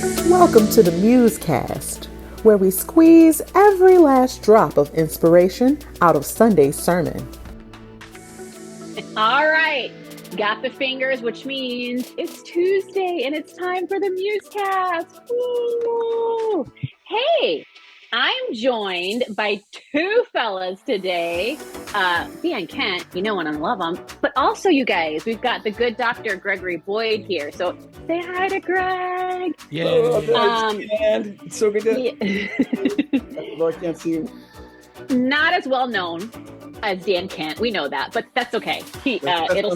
Welcome to the MuseCast, where we squeeze every last drop of inspiration out of Sunday's sermon. All right, got the fingers, which means it's Tuesday and it's time for the MuseCast. Woo! Hey, I'm joined by two fellas today, Dan Kent, you know and I love him, but also you guys, we've got the good Dr. Gregory Boyd here. So say hi to Greg. Yeah. And it's so good to. Yeah. I can't see you. Not as well known as Dan Kent, we know that, but that's okay. It'll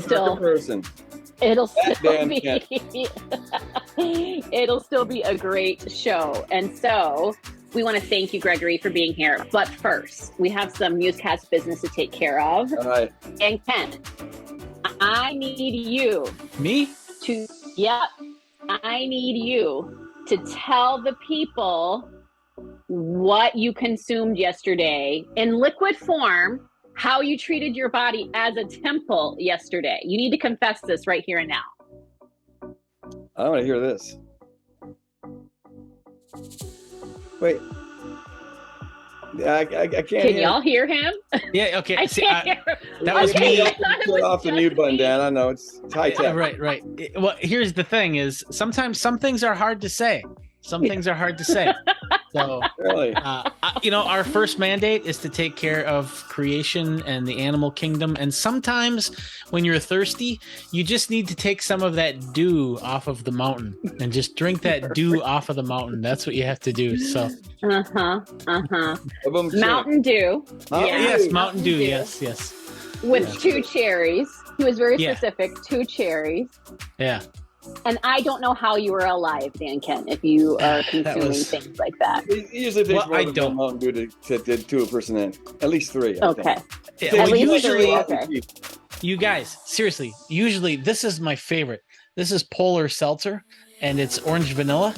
still be a great show. And so we want to thank you, Gregory, for being here. But first, we have some MuseCast business to take care of. All right. And Ken, I need you. Me? I need you to tell the people what you consumed yesterday in liquid form, how you treated your body as a temple yesterday. You need to confess this right here and now. I want to hear this. Wait. I can't Can y'all hear him? Yeah, okay. I can't hear him. That was Okay, me. I thought it was off the just mute button, me. Dan. I know it's high tech. Right. Well, here's the thing is sometimes some things are hard to say. Some things are hard to say. So, Really? our first mandate is to take care of creation and the animal kingdom. And sometimes when you're thirsty, you just need to take some of that dew off of the mountain and just drink that dew off of the mountain. That's what you have to do. So, Mountain Dew. yes, Mountain Dew. Yes. With 2 cherries. He was very Yeah. specific. 2 cherries. Yeah. And I don't know how you were alive, Dan Kent, if you are consuming things like that. It usually takes Well, more I than don't. Mountain Dew to a person in. At least 3. I Okay. think. Yeah, At well, least usually, 3, okay. you guys, seriously, usually this is my favorite. This is Polar Seltzer, and it's orange vanilla.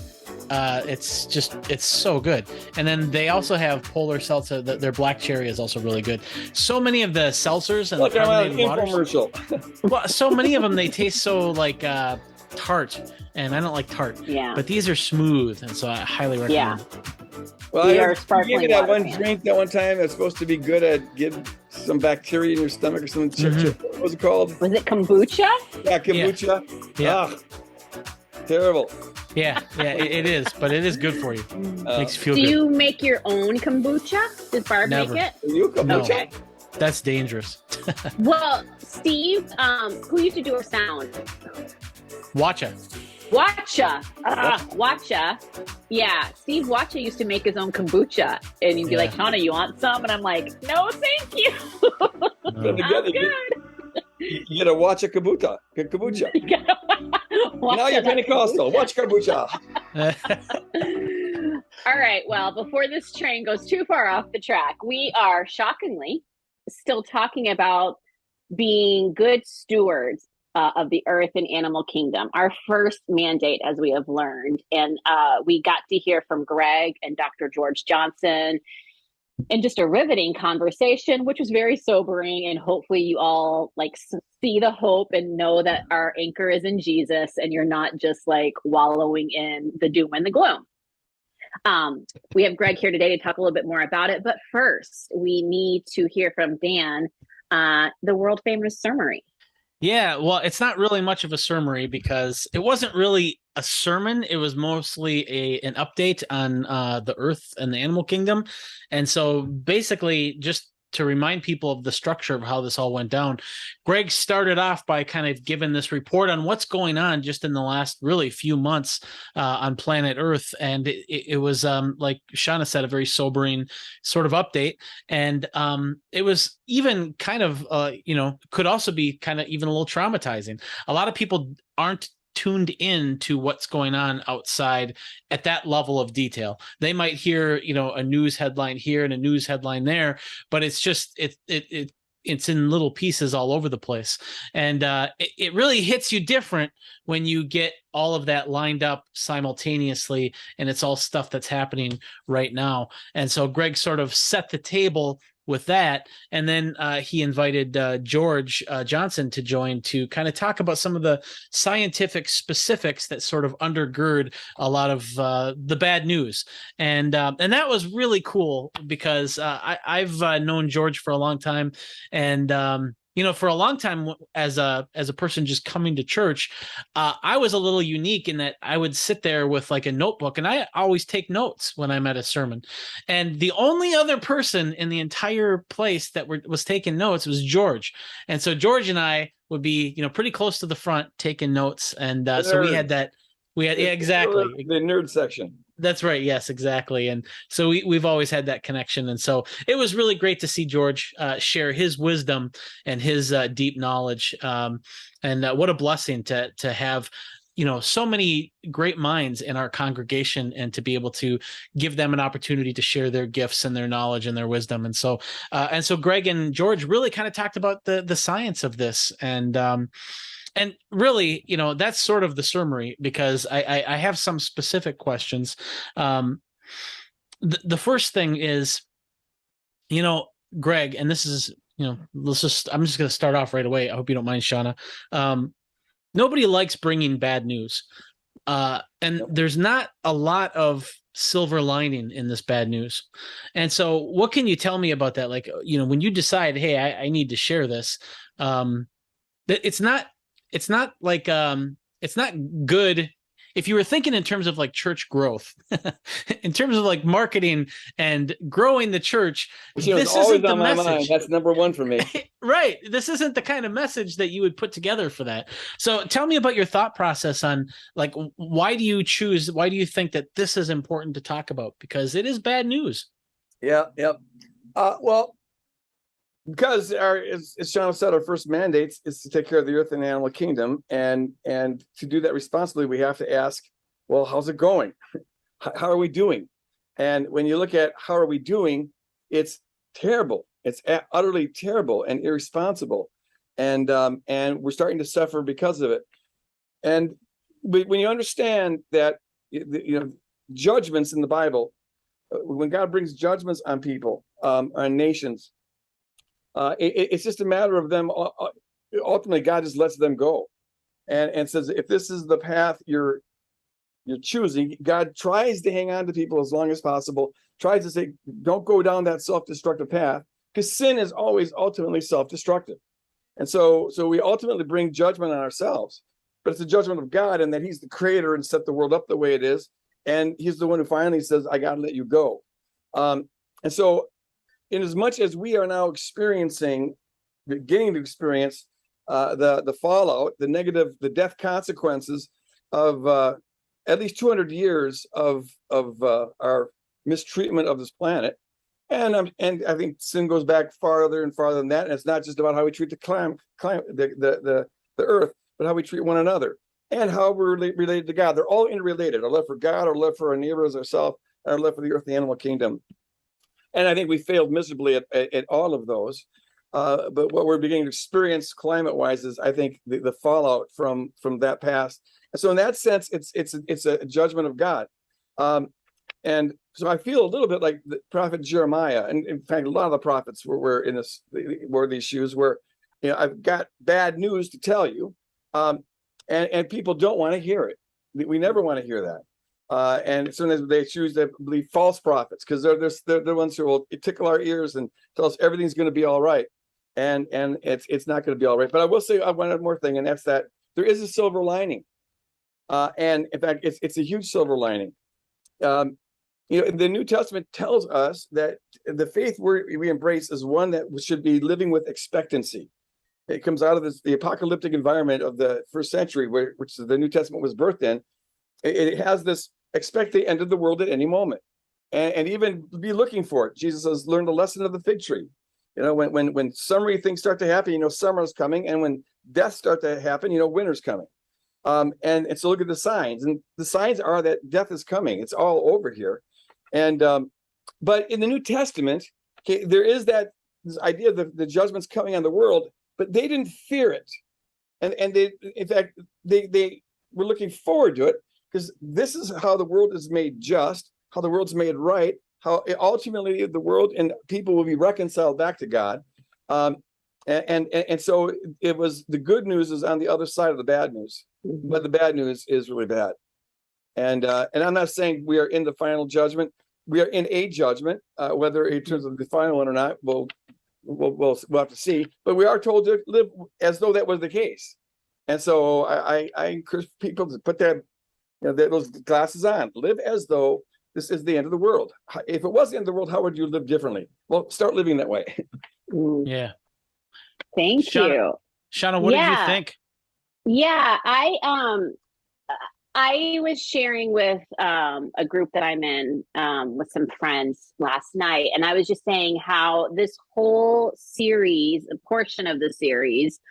It's so good. And then they also have Polar Seltzer. Their black cherry is also really good. So many of the seltzers and Look, the I'm on an carbonated waters. infomercial. Well, so many of them, they taste so like tart, and I don't like tart. Yeah. But these are smooth, and so I highly recommend. Well, We are you sparkling gave me that water one fans. drink that one time that's supposed to be good at give some bacteria in your stomach or something. What was it called? Was it kombucha? Yeah, kombucha. Yeah. Ugh, terrible. Yeah, it is, but it is good for you. Makes you feel Do good. you make your own kombucha? Does Barb Never. make it? You kombucha? Okay. That's dangerous. Well, Steve, who used to do our sound? Watcha. Watcha. Watcha. Yeah, Steve Watcha used to make his own kombucha. And he'd be Yeah. like, Shawna, you want some? And I'm like, no, thank you. Put it together. I'm good. You gotta watch a kombucha. Now you're Watcha. Pentecostal. Watch kombucha. All right. Well, before this train goes too far off the track, we are shockingly still talking about being good stewards of the earth and animal kingdom. Our first mandate, as we have learned. And we got to hear from Greg and Dr. George Johnson in just a riveting conversation, which was very sobering. And hopefully you all see the hope and know that our anchor is in Jesus and you're not just wallowing in the doom and the gloom. We have Greg here today to talk a little bit more about it. But first, we need to hear from Dan, the world famous summary. Yeah, well, it's not really much of a summary because it wasn't really a sermon. It was mostly an update on the earth and the animal kingdom. And so basically, just to remind people of the structure of how this all went down, Greg started off by kind of giving this report on what's going on just in the last really few months on planet Earth. And it was, like Shawna said, a very sobering sort of update. And it was even kind of, could also be kind of even a little traumatizing. A lot of people aren't tuned in to what's going on outside at that level of detail. They might hear, a news headline here and a news headline there, but it's just it's in little pieces all over the place. And it really hits you different when you get all of that lined up simultaneously, and it's all stuff that's happening right now. And so Greg sort of set the table with that, and then he invited George Johnson to join to kind of talk about some of the scientific specifics that sort of undergird a lot of the bad news, and that was really cool because I've known George for a long time, and for a long time as a person just coming to church, I was a little unique in that I would sit there with like a notebook, and I always take notes when I'm at a sermon. And the only other person in the entire place that was taking notes was George. And so George and I would be, pretty close to the front taking notes. And so we had that. Yeah, exactly. The nerd section. That's right. Yes, exactly. And so we've always had that connection. And so it was really great to see George share his wisdom and his deep knowledge. And what a blessing to have, so many great minds in our congregation, and to be able to give them an opportunity to share their gifts and their knowledge and their wisdom. And so Greg and George really kind of talked about the science of this. And really, that's sort of the summary, because I have some specific questions. The first thing is, Greg, and this is, I'm just going to start off right away. I hope you don't mind, Shawna. Nobody likes bringing bad news. And there's not a lot of silver lining in this bad news. And so what can you tell me about that? Like, when you decide, hey, I need to share this, it's not good. If you were thinking in terms of like church growth, in terms of like marketing and growing the church, this isn't the message. That's number one for me. Right. This isn't the kind of message that you would put together for that. So tell me about your thought process on like, why do you think that this is important to talk about? Because it is bad news. Yeah. Well, because as Shawna said, our first mandate is to take care of the earth and the animal kingdom, and to do that responsibly, we have to ask, well, how's it going? How are we doing? And when you look at how are we doing, it's terrible. It's utterly terrible and irresponsible, and we're starting to suffer because of it. And when you understand that, judgments in the Bible, when God brings judgments on people, on nations, it's just a matter of them. Ultimately, God just lets them go, and says, if this is the path you're choosing, God tries to hang on to people as long as possible. Tries to say, don't go down that self-destructive path, because sin is always ultimately self-destructive. And so we ultimately bring judgment on ourselves, but it's the judgment of God, and that He's the creator and set the world up the way it is, and He's the one who finally says, I got to let you go. And so, in as much as we are now beginning to experience the fallout, the negative, the death consequences of at least 200 years of our mistreatment of this planet, and I think sin goes back farther and farther than that. And it's not just about how we treat the earth, but how we treat one another and how we're related to God. They're all interrelated. Our love for God, our love for our neighbors, ourselves, and our love for the earth, the animal kingdom. And I think we failed miserably at all of those. But what we're beginning to experience climate-wise is, I think, the fallout from that past. And so in that sense, it's a judgment of God. And so I feel a little bit like the prophet Jeremiah. And in fact, a lot of the prophets were these shoes where, I've got bad news to tell you. And people don't want to hear it. We never want to hear that. And sometimes they choose to believe false prophets, because they're the ones who will tickle our ears and tell us everything's going to be all right, and it's not going to be all right. But I will say one more thing, and that's that there is a silver lining, and in fact, it's a huge silver lining. The New Testament tells us that the faith we embrace is one that should be living with expectancy. It comes out of the apocalyptic environment of the first century, which the New Testament was birthed in. It has this expect the end of the world at any moment, and even be looking for it. Jesus says, learn the lesson of the fig tree. When summery things start to happen, summer's coming, and when deaths start to happen, winter's coming. And so look at the signs, and the signs are that death is coming. It's all over here. And but in the New Testament, there is this idea that the judgment's coming on the world, but they didn't fear it, and they, in fact, they we're looking forward to it, because this is how the world is made just, how the world's made right, how ultimately the world and people will be reconciled back to God. And so it was, the good news is on the other side of the bad news, but the bad news is really bad. And I'm not saying we are in the final judgment. We are in a judgment, whether in terms of the final one or not, we'll have to see. But we are told to live as though that was the case. And so I encourage people to put that, those glasses on. Live as though this is the end of the world. If it was the end of the world, how would you live differently? Well, start living that way. Yeah. Thank you. Shawna, what did you think? Yeah, I was sharing with a group that I'm in with some friends last night, and I was just saying how this whole series, a portion of the series,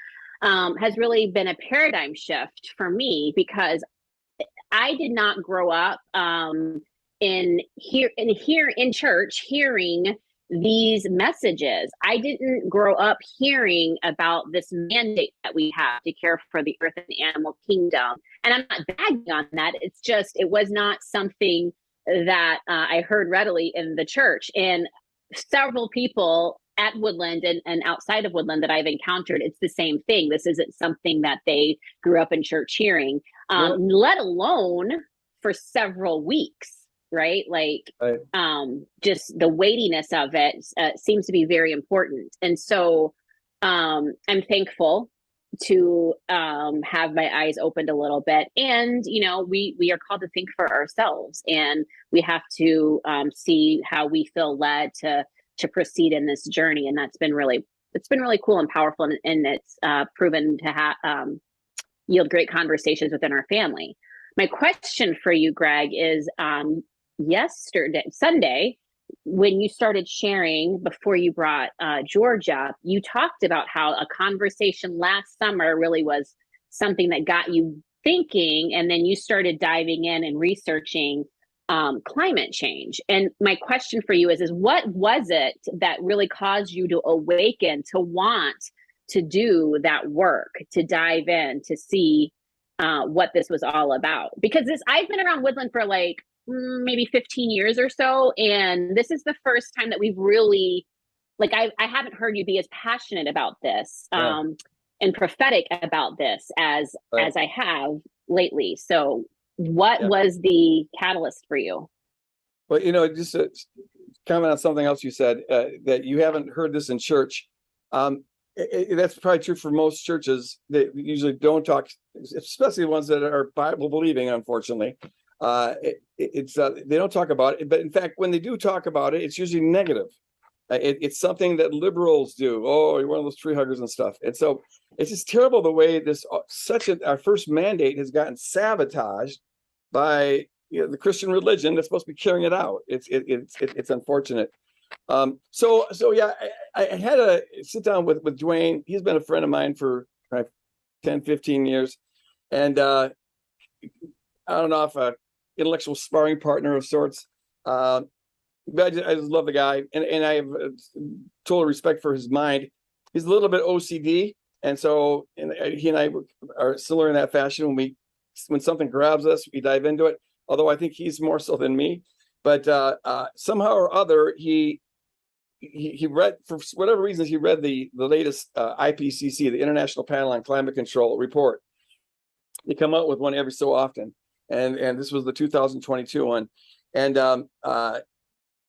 has really been a paradigm shift for me, because I did not grow up in church hearing these messages. I didn't grow up hearing about this mandate that we have to care for the earth and the animal kingdom. And I'm not bagging on that. It's just, it was not something that I heard readily in the church. And several people at Woodland and outside of Woodland that I've encountered, it's the same thing. This isn't something that they grew up in church hearing, let alone for several weeks. Right. Like, just the weightiness of it seems to be very important. And so I'm thankful to have my eyes opened a little bit. And, we are called to think for ourselves, and we have to see how we feel led to proceed in this journey. And it's been really cool and powerful. And it's proven to yield great conversations within our family. My question for you, Greg, is Sunday, when you started sharing before you brought George up, you talked about how a conversation last summer really was something that got you thinking, and then you started diving in and researching climate change. And my question for you is what was it that really caused you to awaken, to want to do that work, to dive in, to see what this was all about? Because I've been around Woodland for like maybe 15 years or so, and this is the first time that we've really, like, I haven't heard you be as passionate about this and prophetic about this as I have lately. So what was the catalyst for you? Well, just to comment on something else you said, that you haven't heard this in church. That's probably true for most churches. They usually don't talk, especially the ones that are Bible believing, unfortunately. They don't talk about it, but in fact, when they do talk about it, it's usually negative. It's something that liberals do. Oh, you're one of those tree huggers and stuff. And so it's just terrible the way our first mandate has gotten sabotaged by the Christian religion that's supposed to be carrying it out. It's unfortunate. So yeah, I had to sit down with Dwayne. He's been a friend of mine for 10, 15 years, and I don't know if intellectual sparring partner of sorts. But I just love the guy, and I have total respect for his mind. He's a little bit OCD, and so he and I are similar in that fashion. When something grabs us, we dive into it. Although I think he's more so than me, but somehow or other he read, for whatever reasons, he read the latest IPCC, the International Panel on Climate Control report. They come out with one every so often. And this was the 2022 one, and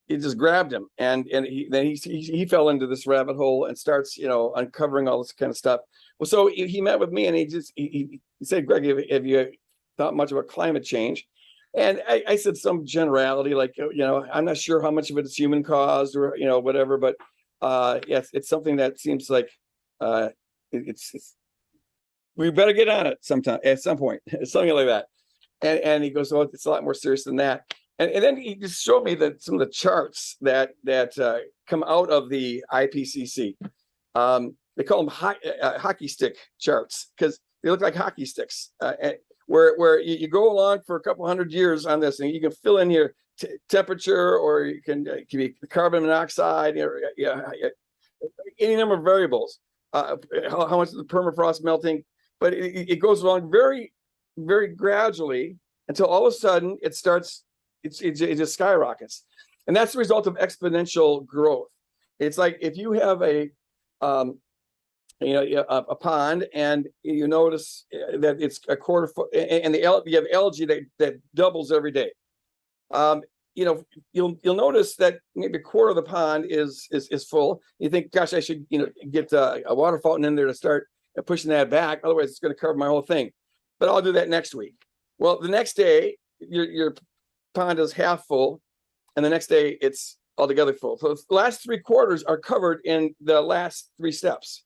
it just grabbed him, and he fell into this rabbit hole and starts uncovering all this kind of stuff. Well, so he met with me, and he said, Greg, have you thought much about climate change? And I said some generality, like I'm not sure how much of it is human caused or whatever, but yes, it's something that seems like it's we better get on it sometime at some point, something like that. And he goes, oh, it's a lot more serious than that. And then he just showed me some of the charts that come out of the IPCC. They call them hockey stick charts because they look like hockey sticks, where you go along for a couple hundred years on this, and you can fill in your temperature, or it can be carbon monoxide, or any number of variables. How much of the permafrost melting, but it goes along very very gradually until all of a sudden it just skyrockets. And that's the result of exponential growth. It's like if you have a pond, and you notice that it's a quarter foot, and you have algae that doubles every day. You'll notice that maybe a quarter of the pond is full. You think, gosh, I should get a water fountain in there to start pushing that back. Otherwise, it's going to cover my whole thing. But I'll do that next week. Well, the next day, your pond is half full, and the next day it's altogether full. So the last 3 quarters are covered in the last 3 steps.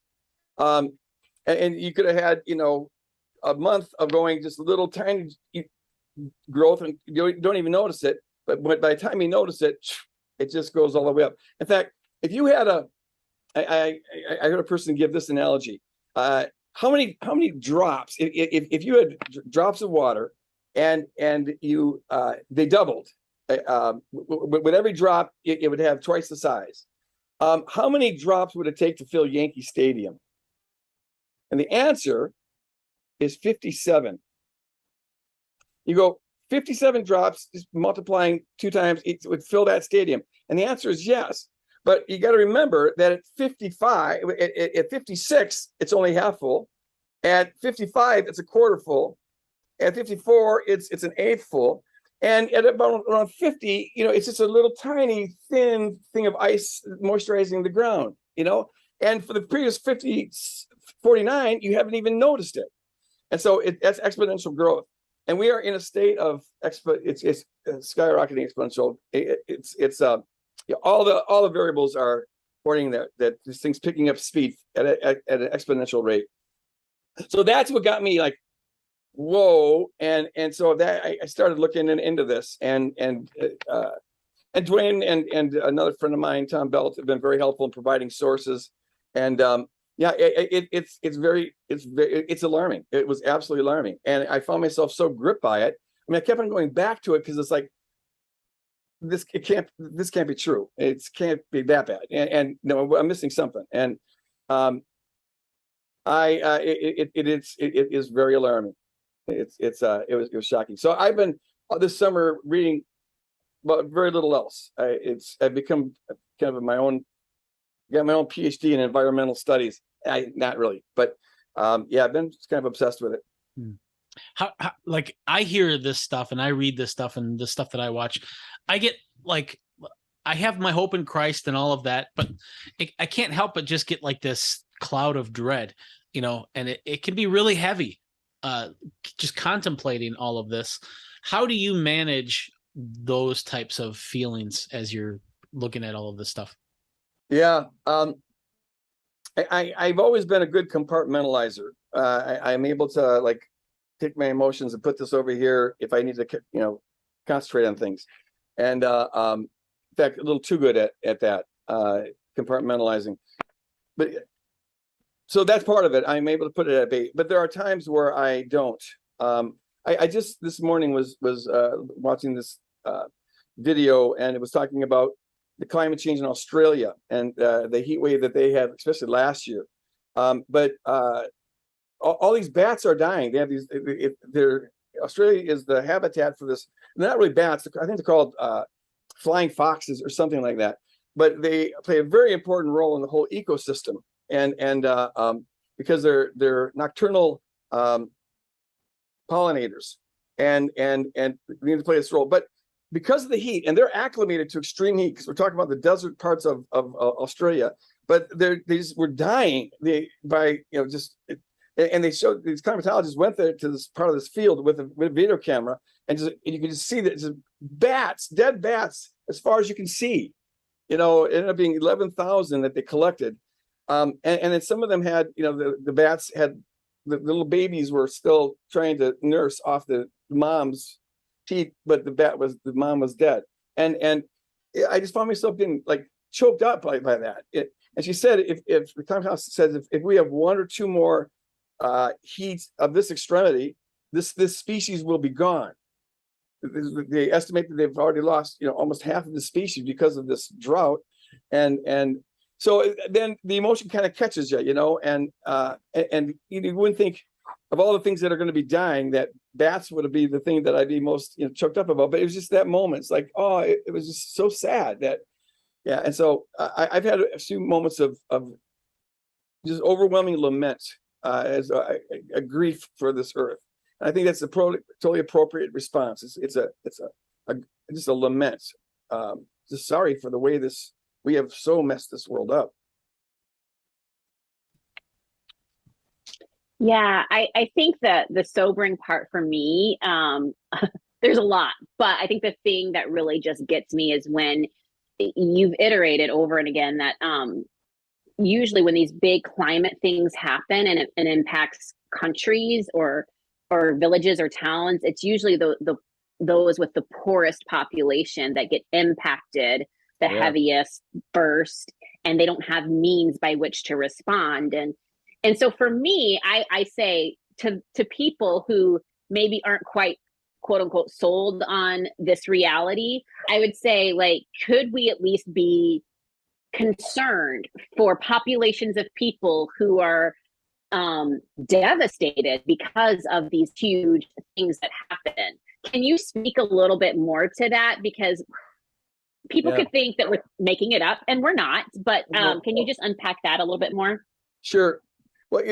And you could have had, a month of going just a little tiny growth, and you don't even notice it. But by the time you notice it, it just goes all the way up. In fact, if you had I heard a person give this analogy. How many drops? If you had drops of water, and you they doubled, with every drop it would have twice the size. How many drops would it take to fill Yankee Stadium? And the answer is 57. You go 57 drops, just multiplying 2 times, it would fill that stadium. And the answer is yes. But you got to remember that at 55, at 56, it's only half full. At 55, it's a quarter full. At 54, it's an eighth full. And at about around 50, it's just a little tiny thin thing of ice moisturizing the ground, And for the previous 49, you haven't even noticed it. And so that's exponential growth. And we are in a state of it's skyrocketing exponential. All the variables are pointing that this thing's picking up speed at an exponential rate. So that's what got me like, whoa. And so that I started looking into this, and Dwayne and another friend of mine, Tom Belt, have been very helpful in providing sources. And it's alarming. It was absolutely alarming. And I found myself so gripped by it. I mean, I kept on going back to it because it's like, this can't be true. It can't be that bad. And no, I'm missing something. And it is very alarming. It was shocking. So I've been this summer reading, but very little else. I've become kind of got my own PhD in environmental studies. Not really, but I've been kind of obsessed with it. How like I hear this stuff and I read this stuff and the stuff that I watch, I get like, I have my hope in Christ and all of that, but I can't help but just get like this cloud of dread, and it can be really heavy, just contemplating all of this. How do you manage those types of feelings as you're looking at all of this stuff? Yeah. I've always been a good compartmentalizer. I'm able to like take my emotions and put this over here if I need to, concentrate on things. And in fact, a little too good at that, compartmentalizing. But so that's part of it. I'm able to put it at bay. But there are times where I don't. I just this morning was watching this video, and it was talking about the climate change in Australia and the heat wave that they had, especially last year. But all these bats are dying. They have these. Australia is the habitat for this. They're not really bats. I think they're called flying foxes or something like that. But they play a very important role in the whole ecosystem, and because they're nocturnal pollinators, and they need to play this role. But because of the heat, and they're acclimated to extreme heat, because we're talking about the desert parts of Australia, but they just were dying. And they showed, these climatologists went there to this part of this field with a video camera, and you can just see that just dead bats, as far as you can see. It ended up being 11,000 that they collected, and then some of them had, the bats had, the little babies were still trying to nurse off the mom's teeth, but the mom was dead, and I just found myself getting like choked up by that. And she said, if the climatologist says if we have 1 or 2 more heat of this extremity, this species will be gone. They estimate that they've already lost, almost half of the species because of this drought, and so then the emotion kind of catches you, and you wouldn't think of all the things that are going to be dying, that bats would be the thing that I'd be most choked up about. But it was just that moment. It's like, oh, it was just so sad that, yeah. And so I've had a few moments of just overwhelming lament as a grief for this earth. And I think that's a totally appropriate response. It's just a lament. Just sorry for the way we have so messed this world up. Yeah, I think that the sobering part for me, there's a lot, but I think the thing that really just gets me is when you've iterated over and again that usually when these big climate things happen and it impacts countries or villages or towns, it's usually those with the poorest population that get impacted the heaviest first, and they don't have means by which to respond. And so for me, I say to people who maybe aren't quite quote unquote sold on this reality, I would say, like, could we at least be concerned for populations of people who are devastated because of these huge things that happen? Can you speak a little bit more to that? Because people could think that we're making it up, and we're not. But can you just unpack that a little bit more? Sure. Well,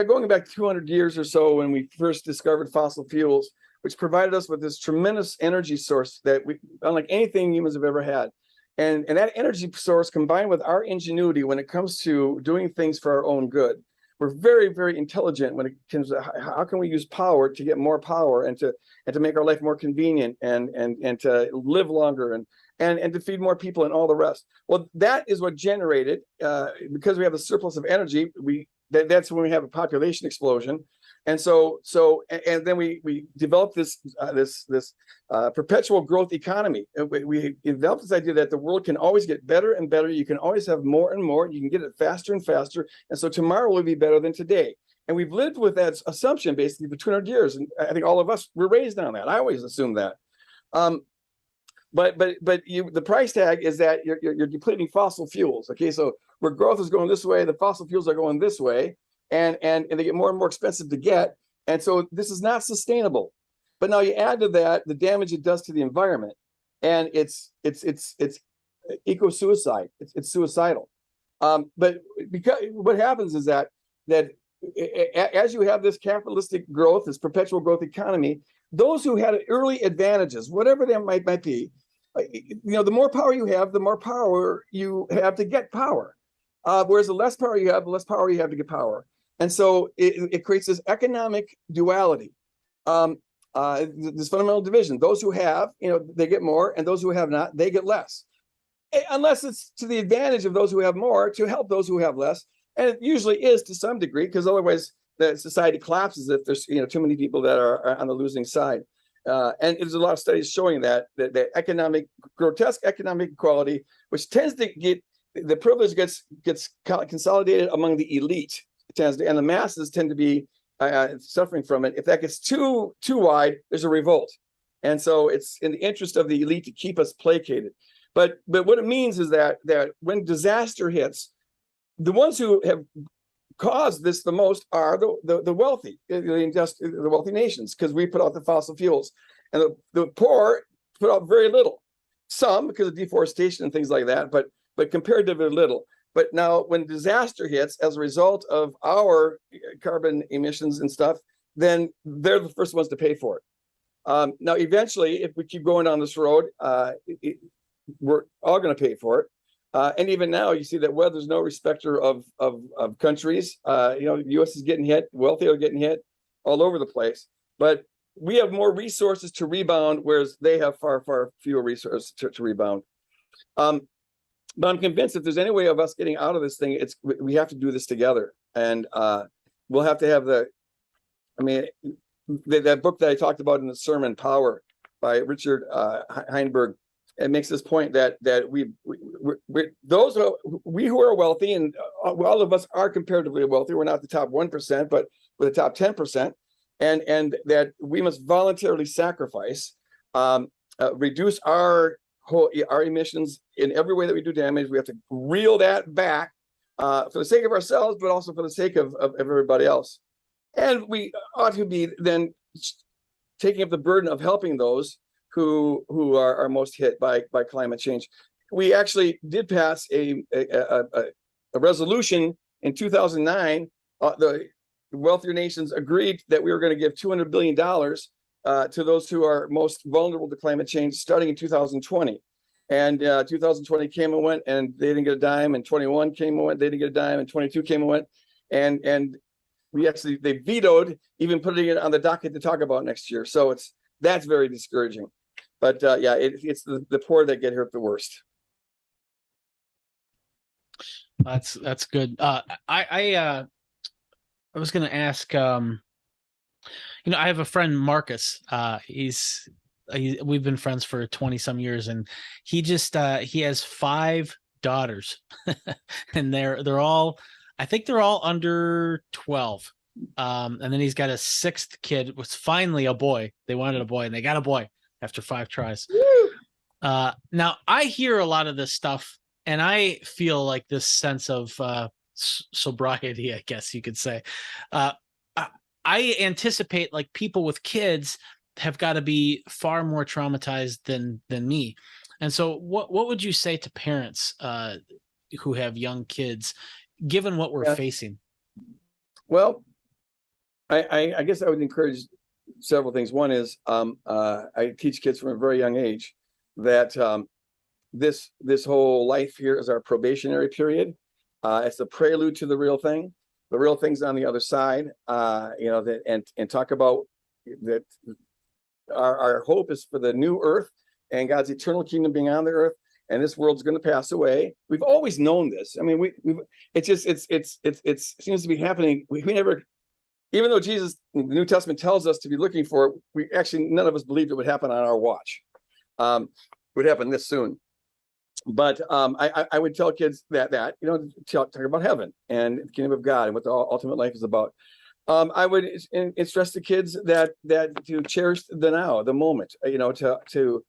going back 200 years or so, when we first discovered fossil fuels, which provided us with this tremendous energy source that unlike anything humans have ever had. And that energy source, combined with our ingenuity when it comes to doing things for our own good, we're very, very intelligent when it comes to how can we use power to get more power and to make our life more convenient and to live longer and to feed more people and all the rest. Well, that is what generated, because we have a surplus of energy, that's when we have a population explosion. And and then we developed this perpetual growth economy. We developed this idea that the world can always get better and better. You can always have more and more. You can get it faster and faster. And so tomorrow will be better than today. And we've lived with that assumption basically for 200 years. And I think all of us were raised on that. I always assumed that. But the price tag is that you're depleting fossil fuels. Okay, so where growth is going this way, the fossil fuels are going this way, and they get more and more expensive to get, and so this is not sustainable. But now you add to that the damage it does to the environment, and it's eco-suicide. It's suicidal. But because what happens is that as you have this capitalistic growth, this perpetual growth economy, those who had early advantages, whatever they might be, the more power you have, the more power you have to get power. Whereas the less power you have, the less power you have to get power. And so it creates this economic duality, this fundamental division. Those who have, they get more, and those who have not, they get less. Unless it's to the advantage of those who have more to help those who have less. And it usually is to some degree, because otherwise the society collapses if there's too many people that are on the losing side. And there's a lot of studies showing that grotesque economic equality, which tends to get the privilege gets consolidated among the elite, and the masses tend to be suffering from it. If that gets too wide, there's a revolt, and so it's in the interest of the elite to keep us placated. But what it means is that when disaster hits, the ones who have caused this the most are the wealthy, the wealthy nations, because we put out the fossil fuels, and the poor put out very little. Some because of deforestation and things like that, but comparatively little. But now when disaster hits as a result of our carbon emissions and stuff, then they're the first ones to pay for it. Now, eventually, if we keep going down this road, we're all going to pay for it. And even now, you see that there's no respecter of countries. The U.S. is getting hit, wealthy are getting hit all over the place. But we have more resources to rebound, whereas they have far, far fewer resources to rebound. But I'm convinced if there's any way of us getting out of this thing, we have to do this together. And we'll have to have that book that I talked about in the sermon, Power, by Richard Heinberg. It makes this point that those who are wealthy, and all of us are comparatively wealthy. We're not the top 1%, but we're the top 10%, and that we must voluntarily sacrifice, reduce our emissions in every way that we do damage. We have to reel that back for the sake of ourselves, but also for the sake of everybody else. And we ought to be then taking up the burden of helping those who are most hit by climate change. We actually did pass a resolution in 2009. The wealthier nations agreed that we were going to give $200 billion to those who are most vulnerable to climate change starting in 2020. And 2020 came and went, and they didn't get a dime. And 21 came and went, they didn't get a dime. And 22 came and went. And they vetoed even putting it on the docket to talk about next year. So that's very discouraging. But it's the poor that get hurt the worst. That's good. I was going to ask. I have a friend, Marcus. We've been friends for 20 some years, and he has 5 daughters, and they're all, I think they're all under 12. And then he's got a 6th kid, was finally a boy. They wanted a boy, and they got a boy after 5 tries. Now I hear a lot of this stuff, and I feel like this sense of sobriety, I guess you could say. I anticipate like people with kids have got to be far more traumatized than me. And so what would you say to parents who have young kids, given what we're facing? Well, I guess I would encourage several things. One is I teach kids from a very young age that this whole life here is our probationary period. It's the prelude to the real thing. The real thing's on the other side. And talk about that. Our hope is for the new earth and God's eternal kingdom being on the earth. And this world's going to pass away. We've always known this. I mean, it seems to be happening. We never, even though Jesus, the New Testament tells us to be looking for it, we actually, none of us believed it would happen on our watch. It would happen this soon. But I would tell kids that talk about heaven and the kingdom of God and what the ultimate life is about. I would stress to kids that to cherish the now, the moment, to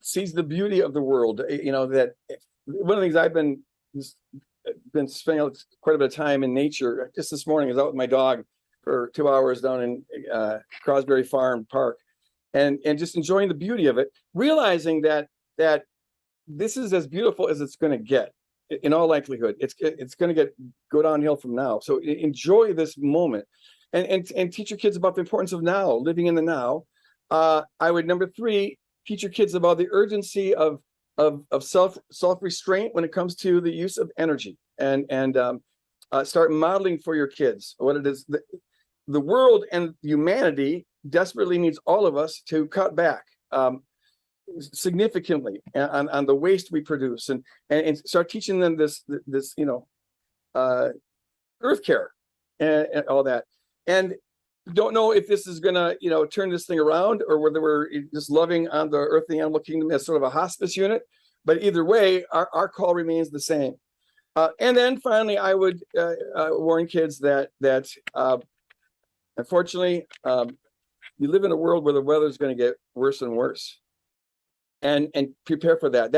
seize the beauty of the world. That one of the things I've been spending quite a bit of time in nature. Just this morning, I was out with my dog for 2 hours down in Crosby Farm Park, and just enjoying the beauty of it, realizing that this is as beautiful as it's going to get. In all likelihood, it's going to go downhill from now. So enjoy this moment, and teach your kids about the importance of now, living in the now. I would, number 3, teach your kids about the urgency of self-restraint when it comes to the use of energy, and start modeling for your kids what it is. The world and humanity desperately needs all of us to cut back significantly on the waste we produce, and start teaching them this earth care and all that. And don't know if this is gonna turn this thing around, or whether we're just loving on the earth and the animal kingdom as sort of a hospice unit. But either way, our call remains the same. And then finally, I would warn kids that unfortunately, you live in a world where the weather is going to get worse and worse. And prepare for that.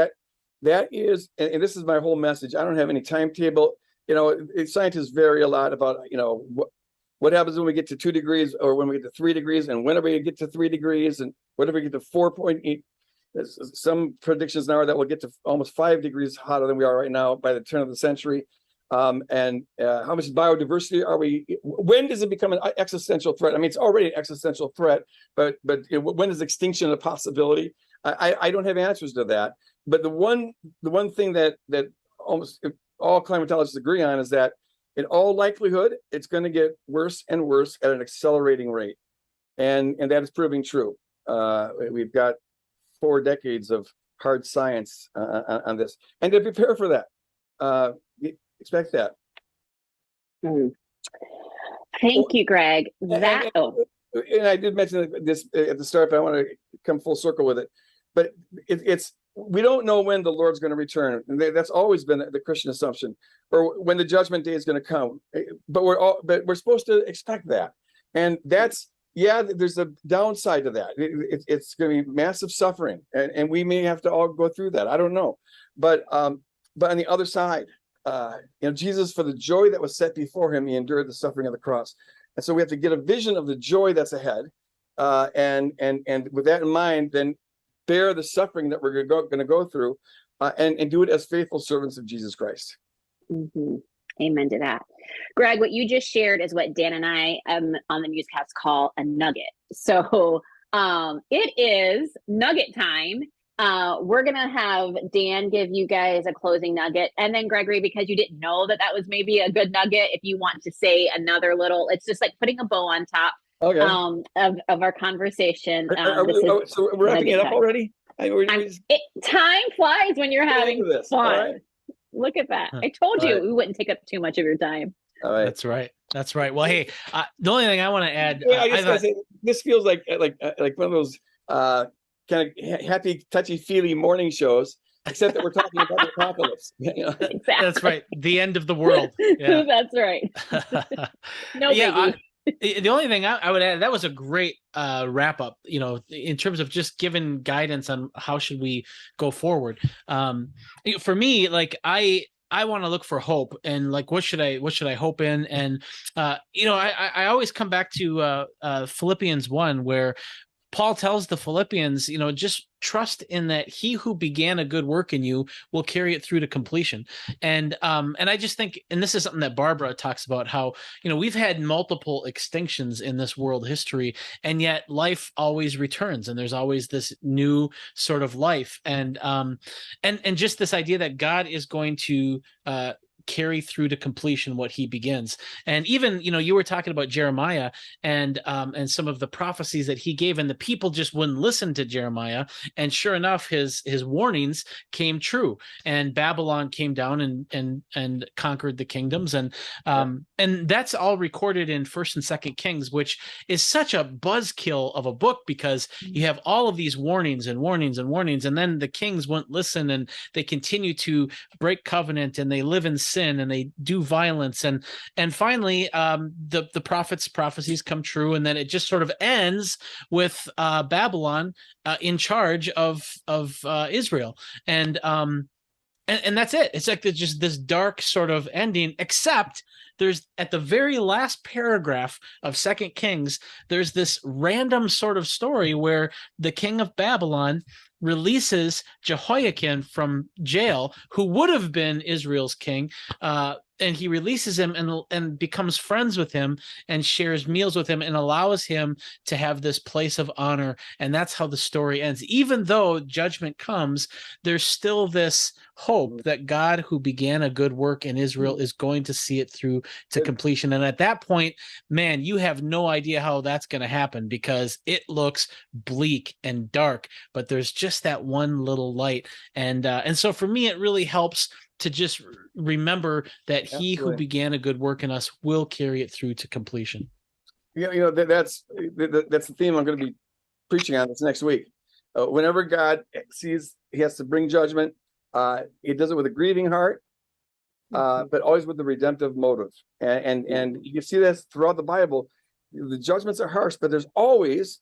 That is, and this is my whole message. I don't have any timetable. Scientists vary a lot about what happens when we get to 2 degrees, or when we get to 3 degrees, and whenever we get to 3 degrees, and whenever we get to 4.8. Some predictions now are that we'll get to almost 5 degrees hotter than we are right now by the turn of the century. And how much biodiversity are we? When does it become an existential threat? I mean, it's already an existential threat, but when is extinction a possibility? I don't have answers to that. But the one thing that almost all climatologists agree on is that in all likelihood, it's going to get worse and worse at an accelerating rate, and that is proving true. We've got 4 decades of hard science on this, and to prepare for that. Expect that. Thank you, Greg. And I did mention this at the start, but I want to come full circle with it. But we don't know when the Lord's going to return. And that's always been the Christian assumption, or when the judgment day is going to come. But we're supposed to expect that, and that's. Yeah, there's a downside to that. It's going to be massive suffering, and we may have to all go through that. I don't know, but on the other side, Jesus, for the joy that was set before him, he endured the suffering of the cross. And so we have to get a vision of the joy that's ahead. And with that in mind, then bear the suffering that we're going to go through, and do it as faithful servants of Jesus Christ. Mm-hmm. Amen to that. Greg, what you just shared is what Dan and I on the MuseCast call a nugget. So it is nugget time. We're going to have Dan give you guys a closing nugget. And then Gregory, because you didn't know that was maybe a good nugget, if you want to say another little, it's just like putting a bow on top of our conversation. So we're wrapping it up already? Time flies when you're having fun. Right. Look at that. I told you we wouldn't take up too much of your time. All right. That's right. That's right. Well, hey, the only thing I want to add, I just gotta say, this feels like one of those kind of happy, touchy-feely morning shows, except that we're talking about the apocalypse. Exactly. That's right. The end of the world. Yeah. That's right. No biggie. The only thing I would add, that was a great wrap up, in terms of just giving guidance on how should we go forward. For me, like I want to look for hope, and like what should I hope in? And I always come back to Philippians 1, where Paul tells the Philippians, just trust in that he who began a good work in you will carry it through to completion. And I just think, and this is something that Barbara talks about, how, we've had multiple extinctions in this world history, and yet life always returns, and there's always this new sort of life. And just this idea that God is going to carry through to completion what he begins. And even, you were talking about Jeremiah and some of the prophecies that he gave, and the people just wouldn't listen to Jeremiah. And sure enough, his warnings came true, and Babylon came down and conquered the kingdoms. And that's all recorded in 1st and 2nd Kings, which is such a buzzkill of a book, because you have all of these warnings and warnings and warnings, and then the kings wouldn't listen, and they continue to break covenant, and they live in sin, and they do violence, and finally the prophecies come true, and then it just sort of ends with Babylon in charge of Israel, and that's it. It's like there's just this dark sort of ending, except there's, at the very last paragraph of 2nd Kings, there's this random sort of story where the king of Babylon releases Jehoiakim from jail, who would have been Israel's king, and he releases him and becomes friends with him and shares meals with him and allows him to have this place of honor. And that's how the story ends. Even though judgment comes, there's still this hope that God, who began a good work in Israel, is going to see it through to completion. And at that point, man, you have no idea how that's going to happen, because it looks bleak and dark, but there's just that one little light. And so for me, it really helps to just remember that he who began a good work in us will carry it through to completion. That's the theme I'm going to be preaching on this next week. Whenever God sees he has to bring judgment, he does it with a grieving heart, but always with the redemptive motive. And you can see this throughout the Bible. The judgments are harsh, but there's always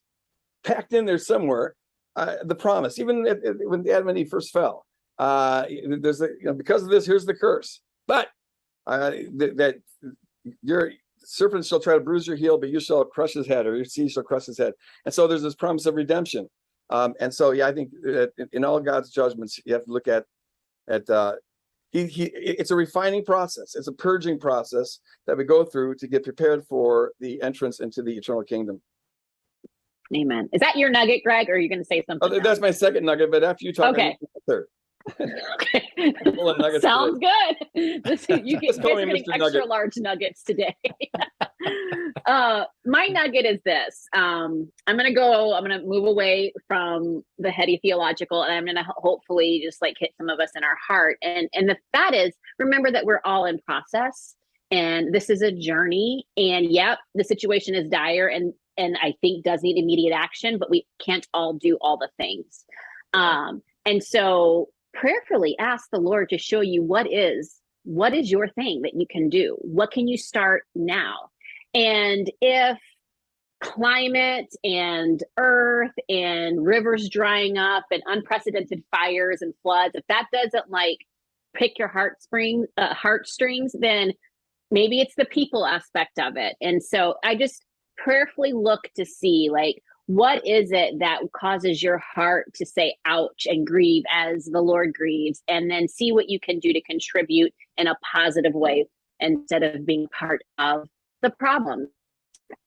packed in there somewhere the promise. Even when Adam and Eve first fell, there's because of this, here's the curse. But that your serpent shall try to bruise your heel, but you shall crush his head, or your seed shall crush his head. And so there's this promise of redemption. And so, I think that in all God's judgments, you have to look at it's a refining process. It's a purging process that we go through to get prepared for the entrance into the eternal kingdom. Amen. Is that your nugget, Greg, or are you going to say something? That's my second nugget, but after you talk, okay. Third. Okay. Sounds good. You guys are getting extra nugget. Large nuggets today. My nugget is this. I'm going to move away from the heady theological, and I'm going to hopefully just like hit some of us in our heart. And that is, remember that we're all in process, and this is a journey. And yep, the situation is dire, and I think does need immediate action, but we can't all do all the things. And so prayerfully ask the Lord to show you what is your thing that you can do. What can you start now? And if climate and earth and rivers drying up and unprecedented fires and floods, if that doesn't like pick your heartstrings, then maybe it's the people aspect of it. And so I just prayerfully look to see, like, what is it that causes your heart to say ouch and grieve as the Lord grieves, and then see what you can do to contribute in a positive way instead of being part of the problem.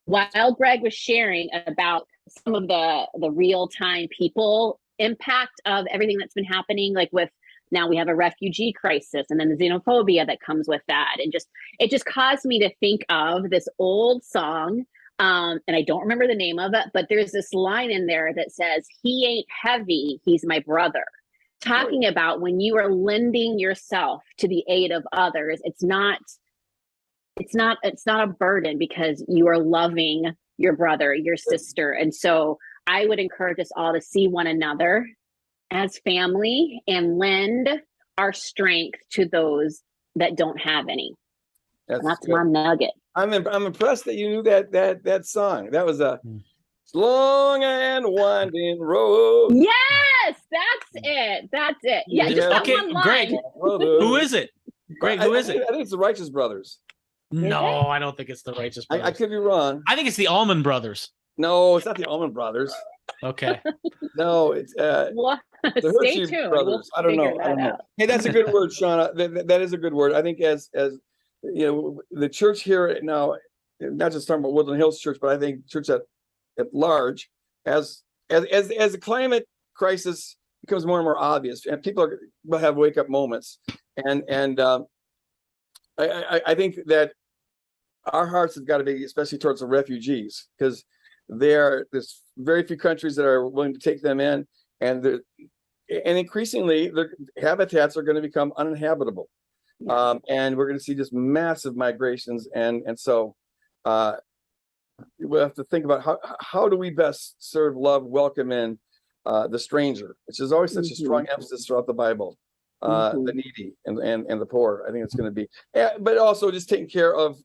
While Greg was sharing about some of the real-time people impact of everything that's been happening, like with now we have a refugee crisis and then the xenophobia that comes with that. And it just caused me to think of this old song. And I don't remember the name of it, but there's this line in there that says, "He ain't heavy, he's my brother." Talking about when you are lending yourself to the aid of others, it's not a burden because you are loving your brother, your sister. And so I would encourage us all to see one another as family and lend our strength to those that don't have any. That's my nugget. I'm impressed that you knew that song. That was a long and winding road. Yes, that's it. Yeah, just that okay, one line. Greg, who is it? Greg, who is it? I think it's the Righteous Brothers. No, I don't think it's the Righteous Brothers. I could be wrong. I think it's the Allman Brothers. No, it's not the Allman Brothers. Okay. No, it's What? the Stay Hershey tuned. Brothers. We'll I don't know. figure that out. Hey, that's a good word, Shawna. That is a good word. I think as you know, the church here now, not just talking about Woodland Hills Church, but I think church at large, as the climate crisis becomes more and more obvious, and people will have wake up moments, and I think that our hearts have got to be especially towards the refugees, because there's very few countries that are willing to take them in, and increasingly the habitats are going to become uninhabitable, and we're going to see just massive migrations, and so we'll have to think about how do we best serve, love, welcome in the stranger, which is always such a strong emphasis throughout the Bible. The needy and the poor. I think it's going to be, but also just taking care of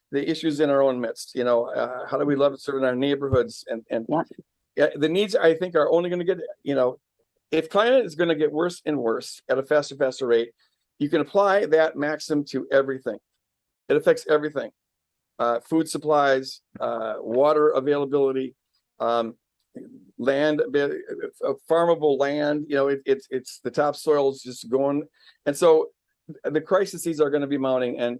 the issues in our own midst. You know, how do we love and serve in our neighborhoods, and the needs, I think, are only going to get, you know, if climate is going to get worse and worse at a faster rate, you can apply that maxim to everything. It affects everything. Food supplies, water availability, land, farmable land, you know, it's the topsoil is just going, and so the crises are going to be mounting. And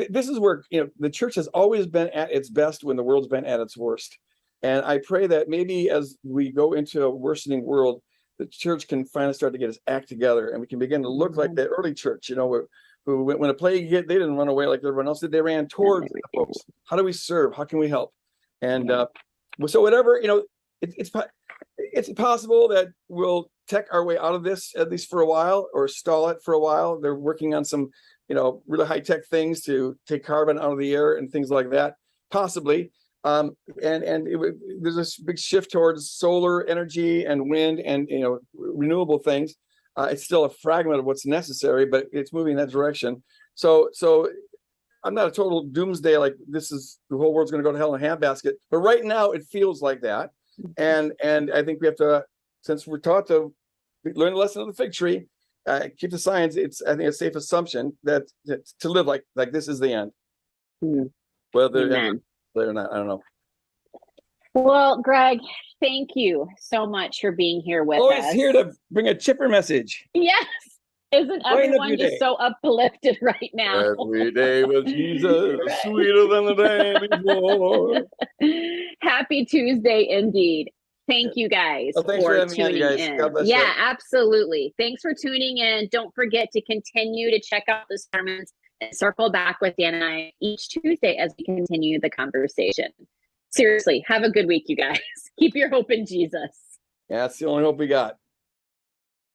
this is where, you know, the church has always been at its best when the world's been at its worst. And I pray that maybe as we go into a worsening world, the church can finally start to get its act together, and we can begin to look like the early church, you know, who when a plague hit, they didn't run away like everyone else did. They ran towards the folks. How do we serve? How can we help? And so whatever, you know, it's possible that we'll tech our way out of this, at least for a while, or stall it for a while. They're working on some, you know, really high tech things to take carbon out of the air and things like that, possibly. There's a big shift towards solar energy and wind and, you know, renewable things. It's still a fragment of what's necessary, but it's moving in that direction. So I'm not a total doomsday, like this is the whole world's going to go to hell in a handbasket. But right now it feels like that. And I think we have to, since we're taught to learn the lesson of the fig tree, keep the science, it's, I think, a safe assumption that to live like this is the end. Whether or not, I don't know. Well, Greg, thank you so much for being here with us. Always here to bring a chipper message. Yes. Isn't everyone just so uplifted right now? Every day with Jesus, sweeter than the day before. Happy Tuesday indeed. Thank you guys for tuning in. Yeah, absolutely. Thanks for tuning in. Don't forget to continue to check out the sermons and circle back with Dan and I each Tuesday as we continue the conversation. Seriously, have a good week, you guys. Keep your hope in Jesus. Yeah, that's the only hope we got.